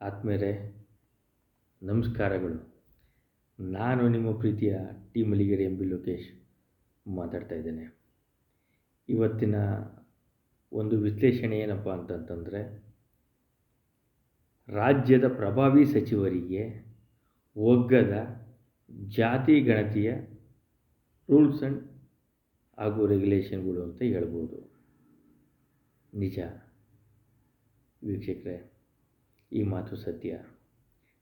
ಆತ್ಮೀಯರೇ, ನಮಸ್ಕಾರಗಳು. ನಾನು ನಿಮ್ಮ ಪ್ರೀತಿಯ T Malligere M B Lokesh ಮಾತಾಡ್ತಾ ಇದ್ದೇನೆ. ಇವತ್ತಿನ ಒಂದು ವಿಶ್ಲೇಷಣೆ ಏನಪ್ಪ ಅಂತಂತಂದರೆ, ರಾಜ್ಯದ ಪ್ರಭಾವಿ ಸಚಿವರಿಗೆ ಒಗ್ಗದ ಜಾತಿ ಗಣತಿಯ ರೂಲ್ಸ್ ಆ್ಯಂಡ್ ಹಾಗೂ ರೆಗ್ಯುಲೇಷನ್ಗಳು ಅಂತ ಹೇಳ್ಬೋದು. ನಿಜ ವೀಕ್ಷಕರೇ, ಈ ಮಾತು ಸತ್ಯ.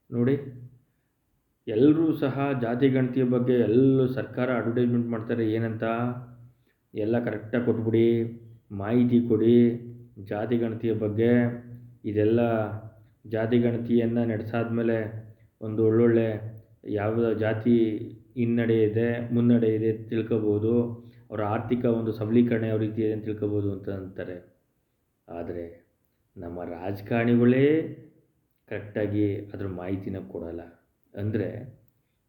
ನೋಡಿ, ಎಲ್ಲರೂ ಸಹ ಜಾತಿ ಗಣತಿಯ ಬಗ್ಗೆ ಎಲ್ಲೂ ಸರ್ಕಾರ ಅಡ್ವರ್ಟೈಸ್ಮೆಂಟ್ ಮಾಡ್ತಾರೆ. ಏನಂತ? ಎಲ್ಲ ಕರೆಕ್ಟಾಗಿ ಕೊಟ್ಬಿಡಿ, ಮಾಹಿತಿ ಕೊಡಿ ಜಾತಿ ಗಣತಿಯ ಬಗ್ಗೆ. ಇದೆಲ್ಲ ಜಾತಿ ಗಣತಿಯನ್ನು ನಡೆಸಾದ್ಮೇಲೆ ಒಂದು ಒಳ್ಳೊಳ್ಳೆ ಯಾವ ಜಾತಿ ಹಿನ್ನಡೆ ಇದೆ ಮುನ್ನಡೆ ಇದೆ ತಿಳ್ಕೊಬೋದು, ಅವರ ಆರ್ಥಿಕ ಒಂದು ಸಬಲೀಕರಣ ಯಾವ ರೀತಿ ಇದೆ ಅಂತ ತಿಳ್ಕೊಬೋದು ಅಂತ ಅಂತಾರೆ. ಆದರೆ ನಮ್ಮ ರಾಜಕಾರಣಿಗಳೇ ಕರೆಕ್ಟಾಗಿ ಅದರ ಮಾಹಿತಿನ ಕೊಡಲ್ಲ. ಅಂದರೆ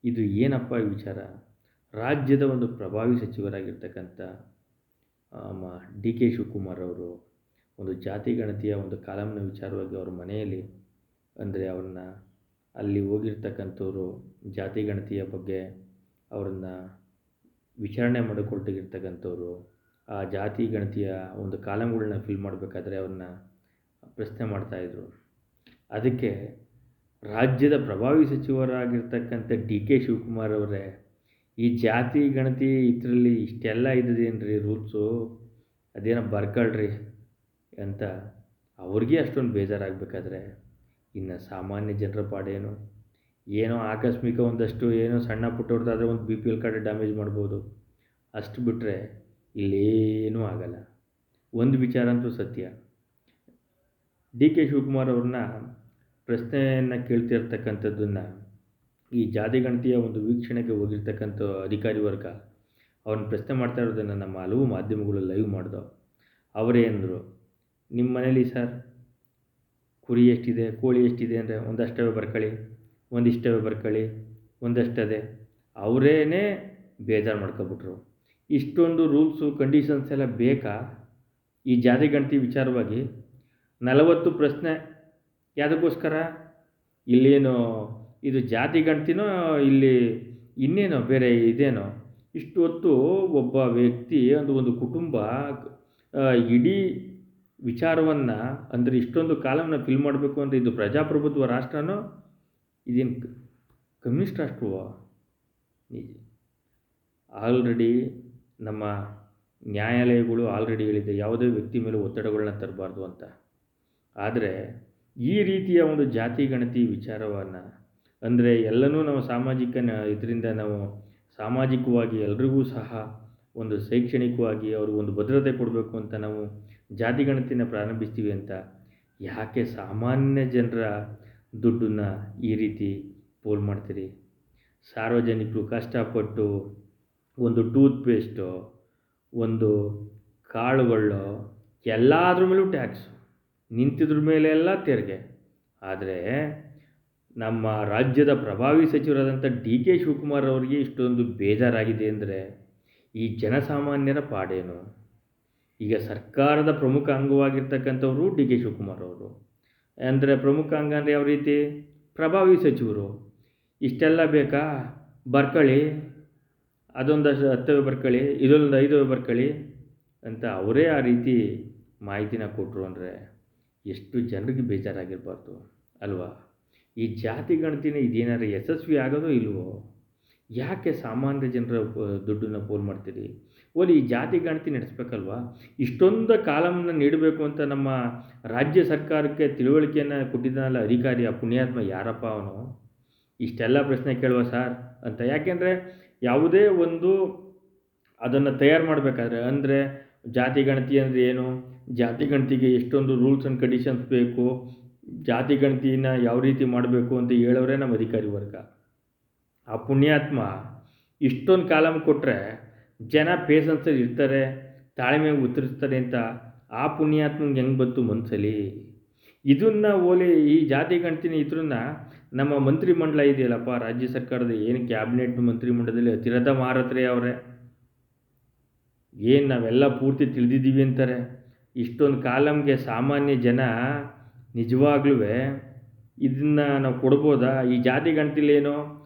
ಇದು ಏನಪ್ಪ ಈ ವಿಚಾರ? ರಾಜ್ಯದ ಒಂದು ಪ್ರಭಾವಿ ಸಚಿವರಾಗಿರ್ತಕ್ಕಂಥ ಡಿ ಕೆ ಶಿವಕುಮಾರ್ ಅವರು ಒಂದು ಜಾತಿ ಗಣತಿಯ ಒಂದು ಕಾಲಮ್ನ ವಿಚಾರವಾಗಿ ಅವ್ರ ಮನೆಯಲ್ಲಿ, ಅಂದರೆ ಅವ್ರನ್ನ ಅಲ್ಲಿ ಹೋಗಿರ್ತಕ್ಕಂಥವ್ರು ಜಾತಿ ಗಣತಿಯ ಬಗ್ಗೆ ಅವ್ರನ್ನ ವಿಚಾರಣೆ ಮಾಡಿಕೊಳ್ತಿರ್ತಕ್ಕಂಥವ್ರು ಆ ಜಾತಿ ಗಣತಿಯ ಒಂದು ಕಾಲಮ್ಗಳನ್ನ ಫಿಲ್ ಮಾಡಬೇಕಾದ್ರೆ ಅವ್ರನ್ನ ಪ್ರಶ್ನೆ ಮಾಡ್ತಾಯಿದ್ರು. ಅದಕ್ಕೆ ರಾಜ್ಯದ ಪ್ರಭಾವಿ ಸಚಿವರಾಗಿರ್ತಕ್ಕಂಥ ಡಿ ಕೆ ಶಿವಕುಮಾರ್ ಅವರೇ, ಈ ಜಾತಿ ಗಣತಿ ಇದರಲ್ಲಿ ಇಷ್ಟೆಲ್ಲ ಇದ್ದದೇನ್ರಿ ರೂಲ್ಸು, ಅದೇನೋ ಬರ್ಕೊಳ್ರಿ ಅಂತ ಅವ್ರಿಗೆ ಅಷ್ಟೊಂದು ಬೇಜಾರಾಗಬೇಕಾದ್ರೆ ಇನ್ನು ಸಾಮಾನ್ಯ ಜನರ ಪಾಡೇನು? ಏನೋ ಆಕಸ್ಮಿಕ ಒಂದಷ್ಟು ಏನೋ ಸಣ್ಣ ಪುಟ್ಟವ್ರದ್ದಾದರೆ ಒಂದು BPL ಕಾರ್ಡ್ ಡ್ಯಾಮೇಜ್ ಮಾಡ್ಬೋದು, ಅಷ್ಟು ಬಿಟ್ಟರೆ ಇಲ್ಲೇನೂ ಆಗಲ್ಲ. ಒಂದು ವಿಚಾರ ಅಂತೂ ಸತ್ಯ, ಡಿ ಕೆ ಶಿವಕುಮಾರ್ ಅವ್ರನ್ನ ಪ್ರಶ್ನೆಯನ್ನು ಕೇಳ್ತಿರ್ತಕ್ಕಂಥದ್ದನ್ನು ಈ ಜಾತಿ ಗಣತಿಯ ಒಂದು ವೀಕ್ಷಣೆಗೆ ಹೋಗಿರ್ತಕ್ಕಂಥ ಅಧಿಕಾರಿ ವರ್ಗ ಅವ್ರನ್ನ ಪ್ರಶ್ನೆ ಮಾಡ್ತಾ ಇರೋದನ್ನು ನಮ್ಮ ಹಲವು ಮಾಧ್ಯಮಗಳು ಲೈವ್ ಮಾಡಿದವು. ಅವರೇಂದರು, ನಿಮ್ಮ ಮನೇಲಿ ಸರ್ ಕುರಿ ಎಷ್ಟಿದೆ, ಕೋಳಿ ಎಷ್ಟಿದೆ ಅಂದರೆ ಒಂದಷ್ಟವೇ ಬರ್ಕೊಳ್ಳಿ, ಒಂದಿಷ್ಟವೇ ಬರ್ಕೊಳ್ಳಿ, ಒಂದಷ್ಟದೆ. ಅವರೇನೇ ಬೇಜಾರು ಮಾಡ್ಕೊಬಿಟ್ರು. ಇಷ್ಟೊಂದು ರೂಲ್ಸು ಕಂಡೀಷನ್ಸ್ ಎಲ್ಲ ಬೇಕಾ ಈ ಜಾತಿ ಗಣತಿ ವಿಚಾರವಾಗಿ? 40 ಪ್ರಶ್ನೆ ಯಾವುದಕ್ಕೋಸ್ಕರ? ಇಲ್ಲೇನೋ ಇದು ಜಾತಿ ಗಣತಿನೋ ಇಲ್ಲಿ ಇನ್ನೇನೋ ಬೇರೆ ಇದೇನೋ? ಇಷ್ಟು ಹೊತ್ತು ಒಬ್ಬ ವ್ಯಕ್ತಿ ಒಂದು ಕುಟುಂಬ ಇಡೀ ವಿಚಾರವನ್ನು, ಅಂದರೆ ಇಷ್ಟೊಂದು ಕಾಲಮ್ನ ಫಿಲ್ ಮಾಡಬೇಕು ಅಂದರೆ ಇದು ಪ್ರಜಾಪ್ರಭುತ್ವ ರಾಷ್ಟ್ರನೋ ಇದೇನು ಕಮ್ಯುನಿಸ್ಟ್ ರಾಷ್ಟ್ರವೋ? ಆಲ್ರೆಡಿ ನಮ್ಮ ನ್ಯಾಯಾಲಯಗಳು ಆಲ್ರೆಡಿ ಹೇಳಿದೆ ಯಾವುದೇ ವ್ಯಕ್ತಿ ಮೇಲೆ ಒತ್ತಡಗಳನ್ನ ತರಬಾರ್ದು ಅಂತ. ಆದರೆ ಈ ರೀತಿಯ ಒಂದು ಜಾತಿ ಗಣತಿ ವಿಚಾರವನ್ನು, ಅಂದರೆ ಎಲ್ಲನೂ ನಾವು ಇದರಿಂದ ನಾವು ಸಾಮಾಜಿಕವಾಗಿ ಎಲ್ರಿಗೂ ಸಹ ಒಂದು ಶೈಕ್ಷಣಿಕವಾಗಿ ಅವ್ರಿಗೊಂದು ಭದ್ರತೆ ಕೊಡಬೇಕು ಅಂತ ನಾವು ಜಾತಿ ಗಣತಿನ ಪ್ರಾರಂಭಿಸ್ತೀವಿ ಅಂತ ಯಾಕೆ ಸಾಮಾನ್ಯ ಜನರ ದುಡ್ಡನ್ನು ಈ ರೀತಿ ಪೋಲ್ ಮಾಡ್ತೀರಿ? ಸಾರ್ವಜನಿಕರು ಕಷ್ಟಪಟ್ಟು ಒಂದು ಟೂತ್ ಪೇಸ್ಟು, ಒಂದು ಕಾಳುಗಳು, ಎಲ್ಲದ್ರ ಮೇಲೂ ಟ್ಯಾಕ್ಸು, ನಿಂತಿದ್ರ ಮೇಲೆಲ್ಲ ತೆರಿಗೆ. ಆದರೆ ನಮ್ಮ ರಾಜ್ಯದ ಪ್ರಭಾವಿ ಸಚಿವರಾದಂಥ ಡಿ ಕೆ ಶಿವಕುಮಾರ್ ಅವರಿಗೆ ಇಷ್ಟೊಂದು ಬೇಜಾರಾಗಿದೆ ಅಂದರೆ ಈ ಜನಸಾಮಾನ್ಯರ ಪಾಡೇನು? ಈಗ ಸರ್ಕಾರದ ಪ್ರಮುಖ ಅಂಗವಾಗಿರ್ತಕ್ಕಂಥವರು ಡಿ ಕೆ ಶಿವಕುಮಾರ್ ಅವರು. ಅಂದರೆ ಪ್ರಮುಖ ಅಂಗ ಅಂದರೆ ಯಾವ ರೀತಿ? ಪ್ರಭಾವಿ ಸಚಿವರು. ಇಷ್ಟೆಲ್ಲ ಬೇಕಾ? ಬರ್ಕೊಳ್ಳಿ, ಅದೊಂದಷ್ಟು 10 ಬರ್ಕೊಳ್ಳಿ, ಇದೊಂದು 5 ಬರ್ಕೊಳ್ಳಿ ಅಂತ ಅವರೇ ಆ ರೀತಿ ಮಾಹಿತಿನ ಕೊಟ್ಟರು ಅಂದರೆ ಎಷ್ಟು ಜನರಿಗೆ ಬೇಜಾರಾಗಿರಬಾರ್ದು ಅಲ್ವಾ? ಈ ಜಾತಿ ಗಣತಿನ ಇದೇನಾದ್ರು ಯಶಸ್ವಿ ಆಗೋದೋ ಇಲ್ವೋ? ಯಾಕೆ ಸಾಮಾನ್ಯ ಜನರ ದುಡ್ಡನ್ನು ಪೋಲ್ ಮಾಡ್ತೀರಿ? ಈ ಜಾತಿ ಗಣತಿ ನಡೆಸ್ಬೇಕಲ್ವಾ? ಇಷ್ಟೊಂದು ಕಾಲಮ್ನ ನೀಡಬೇಕು ಅಂತ ನಮ್ಮ ರಾಜ್ಯ ಸರ್ಕಾರಕ್ಕೆ ತಿಳುವಳಿಕೆಯನ್ನು ಕೊಟ್ಟಿದ್ದಾನಲ್ಲ ಅಧಿಕಾರಿ, ಆ ಪುಣ್ಯಾತ್ಮ ಯಾರಪ್ಪ ಅವನು? ಇಷ್ಟೆಲ್ಲ ಪ್ರಶ್ನೆ ಕೇಳುವ ಸಾರ್ ಅಂತ. ಯಾಕೆಂದರೆ ಯಾವುದೇ ಒಂದು ಅದನ್ನು ತಯಾರು ಮಾಡಬೇಕಾದ್ರೆ, ಅಂದರೆ ಜಾತಿ ಗಣತಿ ಅಂದರೆ ಏನು, ಜಾತಿ ಗಣತಿಗೆ ಎಷ್ಟೊಂದು ರೂಲ್ಸ್ ಆ್ಯಂಡ್ ಕಂಡೀಷನ್ಸ್ ಬೇಕು, ಜಾತಿ ಗಣತಿನ ಯಾವ ರೀತಿ ಮಾಡಬೇಕು ಅಂತ ಹೇಳೋರೇ ನಮ್ಮ ಅಧಿಕಾರಿ ವರ್ಗ. ಆ ಪುಣ್ಯಾತ್ಮ ಇಷ್ಟೊಂದು ಕಾಲಮ್ ಕೊಟ್ಟರೆ ಜನ ಪೇಷನ್ಸಲ್ಲಿ ಇರ್ತಾರೆ, ತಾಳ್ಮೆಯಾಗಿ ಉತ್ತರಿಸ್ತಾರೆ ಅಂತ ಆ ಪುಣ್ಯಾತ್ಮಂಗೆ ಹೆಂಗೆ ಬಂತು ಮನಸ್ಸಲ್ಲಿ? ಇದನ್ನು ಈ ಜಾತಿ ಗಣತಿನ ಇದ್ರನ್ನ ನಮ್ಮ ಮಂತ್ರಿಮಂಡಲ ಇದೆಯಲ್ಲಪ್ಪ, ರಾಜ್ಯ ಸರ್ಕಾರದ ಏನು ಕ್ಯಾಬಿನೆಟ್ ಮಂತ್ರಿಮಂಡಲದಲ್ಲಿ ಅತಿರಥ ಮಹಾರಥರೇ ಅವರೇ, ಏನು ನಾವೆಲ್ಲ ಪೂರ್ತಿ ತಿಳಿದಿದ್ದೀವಿ ಅಂತಾರೆ. ಇಷ್ಟೊಂದು ಕಾಲಮ್ಗೆ ಸಾಮಾನ್ಯ ಜನ ನಿಜವಾಗ್ಲೂ ಇದನ್ನು ನಾವು ಕೊಡ್ಬೋದಾ? ಈ ಜಾತಿ ಗಣತಿಲೇನೋ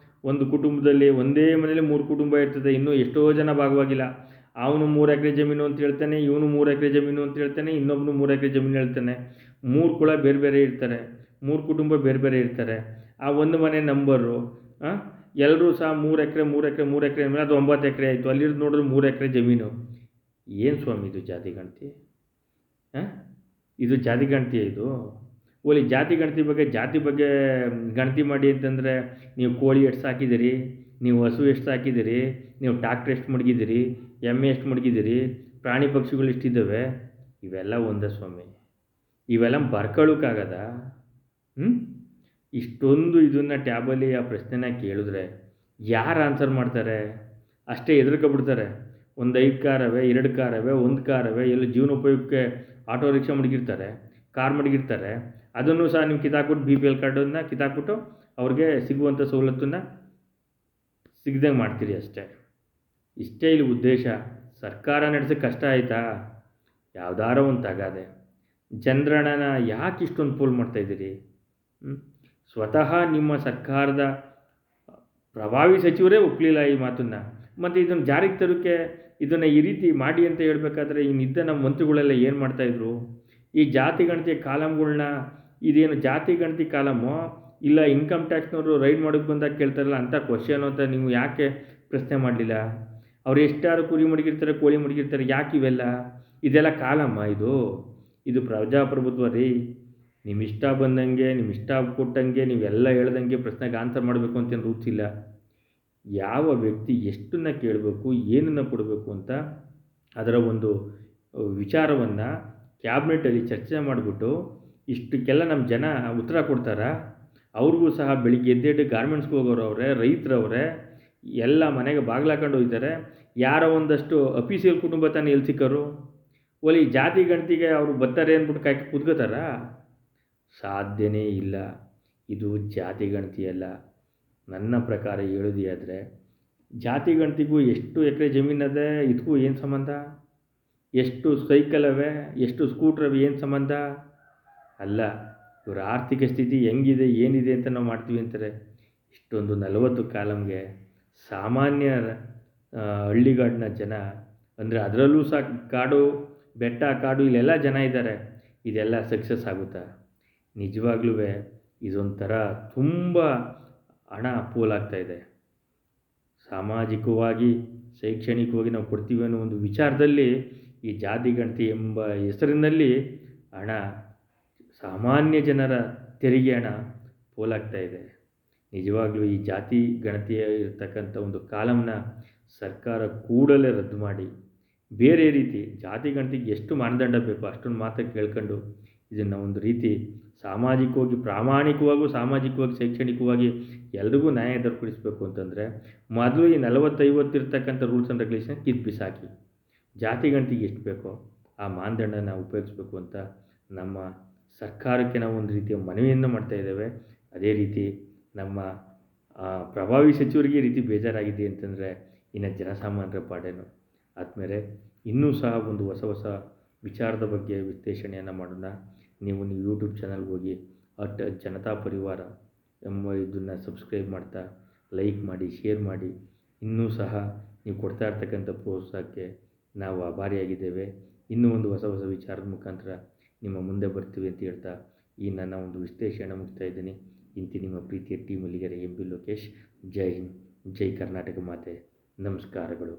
ಒಂದು ಕುಟುಂಬದಲ್ಲಿ ಒಂದೇ ಮನೇಲಿ 3 ಕುಟುಂಬ ಇರ್ತದೆ, ಇನ್ನೂ ಎಷ್ಟೋ ಜನ ಭಾಗವಾಗಿಲ್ಲ. ಅವನು 3 ಎಕರೆ ಜಮೀನು ಅಂತ ಹೇಳ್ತಾನೆ, ಇವನು 3 ಎಕರೆ ಜಮೀನು ಅಂತ ಹೇಳ್ತಾನೆ, ಇನ್ನೊಬ್ಬನು 3 ಎಕರೆ ಜಮೀನು ಹೇಳ್ತಾನೆ. 3 ಕುಲ ಬೇರೆ ಬೇರೆ ಇರ್ತಾರೆ, 3 ಕುಟುಂಬ ಬೇರೆ ಬೇರೆ ಇರ್ತಾರೆ. ಆ ಒಂದು ಮನೆ ನಂಬರು ಎಲ್ಲರೂ ಸಹ 3 ಎಕರೆ 3 ಎಕರೆ 3 ಎಕರೆ ಅಂದರೆ ಅದು 9 ಎಕರೆ ಆಯಿತು. ಅಲ್ಲಿರೋದು ನೋಡಿದ್ರೆ 3 ಎಕರೆ ಜಮೀನು. ಏನು ಸ್ವಾಮಿ ಇದು ಜಾತಿ ಗಣತಿ? ಇದು ಜಾತಿ ಗಣತಿಯೇ ಇದು? ಓಲಿ ಜಾತಿ ಗಣತಿ ಬಗ್ಗೆ ಗಣತಿ ಮಾಡಿ ಅಂತಂದರೆ ನೀವು ಕೋಳಿ ಎಷ್ಟು ಸಾಕಿದ್ದೀರಿ, ನೀವು ಹಸು ಎಷ್ಟು ಸಾಕಿದ್ದೀರಿ, ನೀವು ಟ್ಯಾಕ್ಟ್ರ್ ಎಷ್ಟು ಮಡಗಿದ್ದೀರಿ, ಎಮ್ಮೆ ಎಷ್ಟು ಮಡಗಿದ್ದೀರಿ, ಪ್ರಾಣಿ ಪಕ್ಷಿಗಳು ಎಷ್ಟಿದ್ದಾವೆ, ಇವೆಲ್ಲ ಒಂದೇ ಸ್ವಾಮಿ. ಇವೆಲ್ಲ ಬರ್ಕೊಳ್ಳೋಕ್ಕಾಗದ? ಇಷ್ಟೊಂದು ಇದನ್ನು ಟ್ಯಾಬಲ್ಲಿ ಆ ಪ್ರಶ್ನೆನ ಕೇಳಿದ್ರೆ ಯಾರು ಆನ್ಸರ್ ಮಾಡ್ತಾರೆ? ಅಷ್ಟೇ ಹೆದರ್ಕೊಬಿಡ್ತಾರೆ. ಒಂದು 5 ಕಾರವೆ, 2 ಕಾರವೆ, 1 ಕಾರವೆ, ಎಲ್ಲ ಜೀವನೋಪಯೋಗಕ್ಕೆ ಆಟೋ ರಿಕ್ಷಾ ಮಡಗಿರ್ತಾರೆ, ಕಾರ್ ಮಡಗಿರ್ತಾರೆ. ಅದನ್ನು ಸಹ ನೀವು ಕಿತ್ತಾಕ್ಬಿಟ್ಟು BPL ಕಾರ್ಡನ್ನು ಕಿತ್ತಾಕ್ಬಿಟ್ಟು ಅವ್ರಿಗೆ ಸಿಗುವಂಥ ಸವಲತ್ತನ್ನು ಸಿಗದಂಗೆ ಮಾಡ್ತೀರಿ ಅಷ್ಟೇ. ಇಷ್ಟೇ ಇಲ್ಲಿ ಉದ್ದೇಶ. ಸರ್ಕಾರ ನಡೆಸೋಕ್ಕೆ ಕಷ್ಟ ಆಯಿತಾ? ಯಾವ್ದಾರೋ ಒಂದು ತಗಾದೆ. ಜನರನ್ನ ಯಾಕೆ ಇಷ್ಟೊಂದು ಪೋಲ್ ಮಾಡ್ತಾಯಿದ್ದೀರಿ? ಸ್ವತಃ ನಿಮ್ಮ ಸರ್ಕಾರದ ಪ್ರಭಾವಿ ಸಚಿವರೇ ಒಪ್ಪಲಿಲ್ಲ ಈ ಮಾತನ್ನು. ಮತ್ತು ಇದನ್ನು ಜಾರಿಗೆ ತರೋಕ್ಕೆ ಇದನ್ನು ಈ ರೀತಿ ಮಾಡಿ ಅಂತ ಹೇಳಬೇಕಾದ್ರೆ ಇನ್ನಿದ್ದ ನಮ್ಮ ಮಂತ್ರಿಗಳೆಲ್ಲ ಏನು ಮಾಡ್ತಾಯಿದ್ರು? ಈ ಜಾತಿ ಗಣತಿಯ ಕಾಲಮ್ಗಳ್ನ, ಇದೇನು ಜಾತಿ ಗಣತಿ ಕಾಲಮು ಇಲ್ಲ ಇನ್ಕಮ್ ಟ್ಯಾಕ್ಸ್ನವರು ರೈಡ್ ಮಾಡೋಕ್ಕೆ ಬಂದಾಗ ಕೇಳ್ತಾರಲ್ಲ ಅಂಥ ಕ್ವಶನು ಅಂತ ನೀವು ಯಾಕೆ ಪ್ರಶ್ನೆ ಮಾಡಲಿಲ್ಲ? ಅವ್ರು ಎಷ್ಟಾರು ಕುರಿ ಮಡಗಿರ್ತಾರೆ, ಕೋಳಿ ಮಡಗಿರ್ತಾರೆ, ಯಾಕೆ ಇವೆಲ್ಲ? ಇದೆಲ್ಲ ಕಾಲಮ್ಮ ಇದು? ಇದು ಪ್ರಜಾಪ್ರಭುತ್ವ ರೀ. ನಿಮ್ಮ ಇಷ್ಟ ಬಂದಂಗೆ, ನಿಮ್ಮ ಇಷ್ಟ ಕೊಟ್ಟಂಗೆ, ನೀವೆಲ್ಲ ಹೇಳ್ದಂಗೆ ಪ್ರಶ್ನೆಗೆ ಆನ್ಸರ್ ಮಾಡಬೇಕು ಅಂತೇನು ರೂಲ್ಸ್ ಇಲ್ಲ. ಯಾವ ವ್ಯಕ್ತಿ ಎಷ್ಟನ್ನು ಕೇಳಬೇಕು, ಏನನ್ನು ಕೊಡಬೇಕು ಅಂತ ಅದರ ಒಂದು ವಿಚಾರವನ್ನು ಕ್ಯಾಬಿನೆಟಲ್ಲಿ ಚರ್ಚೆ ಮಾಡಿಬಿಟ್ಟು ಇಷ್ಟಕ್ಕೆಲ್ಲ ನಮ್ಮ ಜನ ಉತ್ತರ ಕೊಡ್ತಾರಾ? ಅವ್ರಿಗೂ ಸಹ ಬೆಳಿಗ್ಗೆ ಎದ್ದೇಟು ಗಾರ್ಮೆಂಟ್ಸ್ಗೆ ಹೋಗೋರವ್ರೆ, ರೈತರವ್ರೆ, ಎಲ್ಲ ಮನೆಗೆ ಬಾಗಿಲಾಕೊಂಡು ಹೋಗ್ತಾರೆ. ಯಾರೋ ಒಂದಷ್ಟು ಅಫೀಸಿಯಲ್ ಕುಟುಂಬ ತಾನೇ ಎಲ್ಲಿ ಸಿಕ್ಕರು? ಓಲಿ ಜಾತಿ ಗಣತಿಗೆ ಅವರು ಬರ್ತಾರೆ ಅಂದ್ಬಿಟ್ಟು ಕಾಯ್ಕೆ ಕುದ್ಕೋತಾರ? ಸಾಧ್ಯನೇ ಇಲ್ಲ. ಇದು ಜಾತಿ ಗಣತಿಯಲ್ಲ. ನನ್ನ ಪ್ರಕಾರ ಹೇಳೋದಾದರೆ ಜಾತಿ ಗಣತಿಗೂ ಎಷ್ಟು ಎಕರೆ ಜಮೀನದೆ ಇದಕ್ಕೂ ಏನು ಸಂಬಂಧ? ಎಷ್ಟು ಸೈಕಲ್ ಅವೆ, ಎಷ್ಟು ಸ್ಕೂಟ್ರ್ ಅವೆ, ಏನು ಸಂಬಂಧ? ಅಲ್ಲ, ಇವರ ಆರ್ಥಿಕ ಸ್ಥಿತಿ ಹೆಂಗಿದೆ, ಏನಿದೆ ಅಂತ ನಾವು ಮಾಡ್ತೀವಿ ಅಂತಾರೆ. ಇಷ್ಟೊಂದು 40 ಕಾಲಮ್ಗೆ ಸಾಮಾನ್ಯ ಹಳ್ಳಿಗಾಡಿನ ಜನ, ಅಂದರೆ ಅದರಲ್ಲೂ ಸಹ ಕಾಡು, ಬೆಟ್ಟ, ಕಾಡು ಇಲ್ಲೆಲ್ಲ ಜನ ಇದ್ದಾರೆ. ಇದೆಲ್ಲ ಸಕ್ಸಸ್ ಆಗುತ್ತಾ? ನಿಜವಾಗ್ಲೂ ಇದೊಂಥರ ತುಂಬ ಹಣ ಪೋಲಾಗ್ತಾಯಿದೆ. ಸಾಮಾಜಿಕವಾಗಿ, ಶೈಕ್ಷಣಿಕವಾಗಿ ನಾವು ಕೊಡ್ತೀವಿ ಅನ್ನೋ ಒಂದು ವಿಚಾರದಲ್ಲಿ ಈ ಜಾತಿ ಗಣತಿ ಎಂಬ ಹೆಸರಿನಲ್ಲಿ ಹಣ, ಸಾಮಾನ್ಯ ಜನರ ತೆರಿಗೆ ಹಣ ಪೋಲಾಗ್ತಾಯಿದೆ. ನಿಜವಾಗ್ಲೂ ಈ ಜಾತಿ ಗಣತಿಯ ಇರತಕ್ಕಂಥ ಒಂದು ಕಾಲಮ್ನ ಸರ್ಕಾರ ಕೂಡಲೇ ರದ್ದು ಮಾಡಿ ಬೇರೆ ರೀತಿ ಜಾತಿ ಗಣತಿಗೆ ಎಷ್ಟು ಮಾನದಂಡ ಬೇಕೋ ಅಷ್ಟೊಂದು ಮಾತ್ರ ಕೇಳ್ಕೊಂಡು ಇದನ್ನು ಒಂದು ರೀತಿ ಸಾಮಾಜಿಕವಾಗಿ, ಪ್ರಾಮಾಣಿಕವಾಗೂ, ಸಾಮಾಜಿಕವಾಗಿ, ಶೈಕ್ಷಣಿಕವಾಗಿ ಎಲ್ರಿಗೂ ನ್ಯಾಯ ದೊರಕಿಸಬೇಕು ಅಂತಂದರೆ ಮೊದಲು ಈ 40-50 ಇರ್ತಕ್ಕಂಥ ರೂಲ್ಸ್ ಆ್ಯಂಡ್ ರೆಗ್ಯುಲೇಷನ್ ಕಿತ್ಬಿಸಾಕಿ ಜಾತಿ ಗಣತಿಗೆ ಎಷ್ಟು ಬೇಕೋ ಆ ಮಾನದಂಡನ ಉಪಯೋಗಿಸ್ಬೇಕು ಅಂತ ನಮ್ಮ ಸರ್ಕಾರಕ್ಕೆ ನಾವು ಒಂದು ರೀತಿಯ ಮನವಿಯನ್ನು ಮಾಡ್ತಾಯಿದ್ದೇವೆ. ಅದೇ ರೀತಿ ನಮ್ಮ ಪ್ರಭಾವಿ ಸಚಿವರಿಗೆ ಈ ರೀತಿ ಬೇಜಾರಾಗಿದೆ ಅಂತಂದರೆ ಇನ್ನು ಜನಸಾಮಾನ್ಯರ ಪಾಡೇನು? ಆದಮೇಲೆ ಇನ್ನೂ ಸಹ ಒಂದು ಹೊಸ ವಿಚಾರದ ಬಗ್ಗೆ ವಿಶ್ಲೇಷಣೆಯನ್ನು ಮಾಡೋಣ. ನೀವು ಯೂಟ್ಯೂಬ್ ಚಾನಲ್ಗೆ ಹೋಗಿ ಜನತಾ ಪರಿವಾರ ಎಂಬ ಇದನ್ನು ಸಬ್ಸ್ಕ್ರೈಬ್ ಮಾಡ್ತಾ, ಲೈಕ್ ಮಾಡಿ, ಶೇರ್ ಮಾಡಿ. ಇನ್ನೂ ಸಹ ನೀವು ಕೊಡ್ತಾ ಇರ್ತಕ್ಕಂಥ ಪ್ರೋತ್ಸಾಹಕ್ಕೆ ನಾವು ಆಭಾರಿಯಾಗಿದ್ದೇವೆ. ಇನ್ನೂ ಒಂದು ಹೊಸ ವಿಚಾರದ ಮುಖಾಂತರ ನಿಮ್ಮ ಮುಂದೆ ಬರ್ತೀವಿ ಅಂತ ಹೇಳ್ತಾ ಈ ನನ್ನ ಒಂದು ವಿಶ್ಲೇಷಣೆ ಮುಗ್ತಾ ಇದ್ದೀನಿ. ಇಂತಿ ನಿಮ್ಮ ಪ್ರೀತಿಯ ಟೀಮ್ ಅಲ್ಲಿಗೆರೆ MB ಲೋಕೇಶ್. ಜೈ ಹಿಂದ್, ಜೈ ಕರ್ನಾಟಕ ಮಾತೆ. ನಮಸ್ಕಾರಗಳು.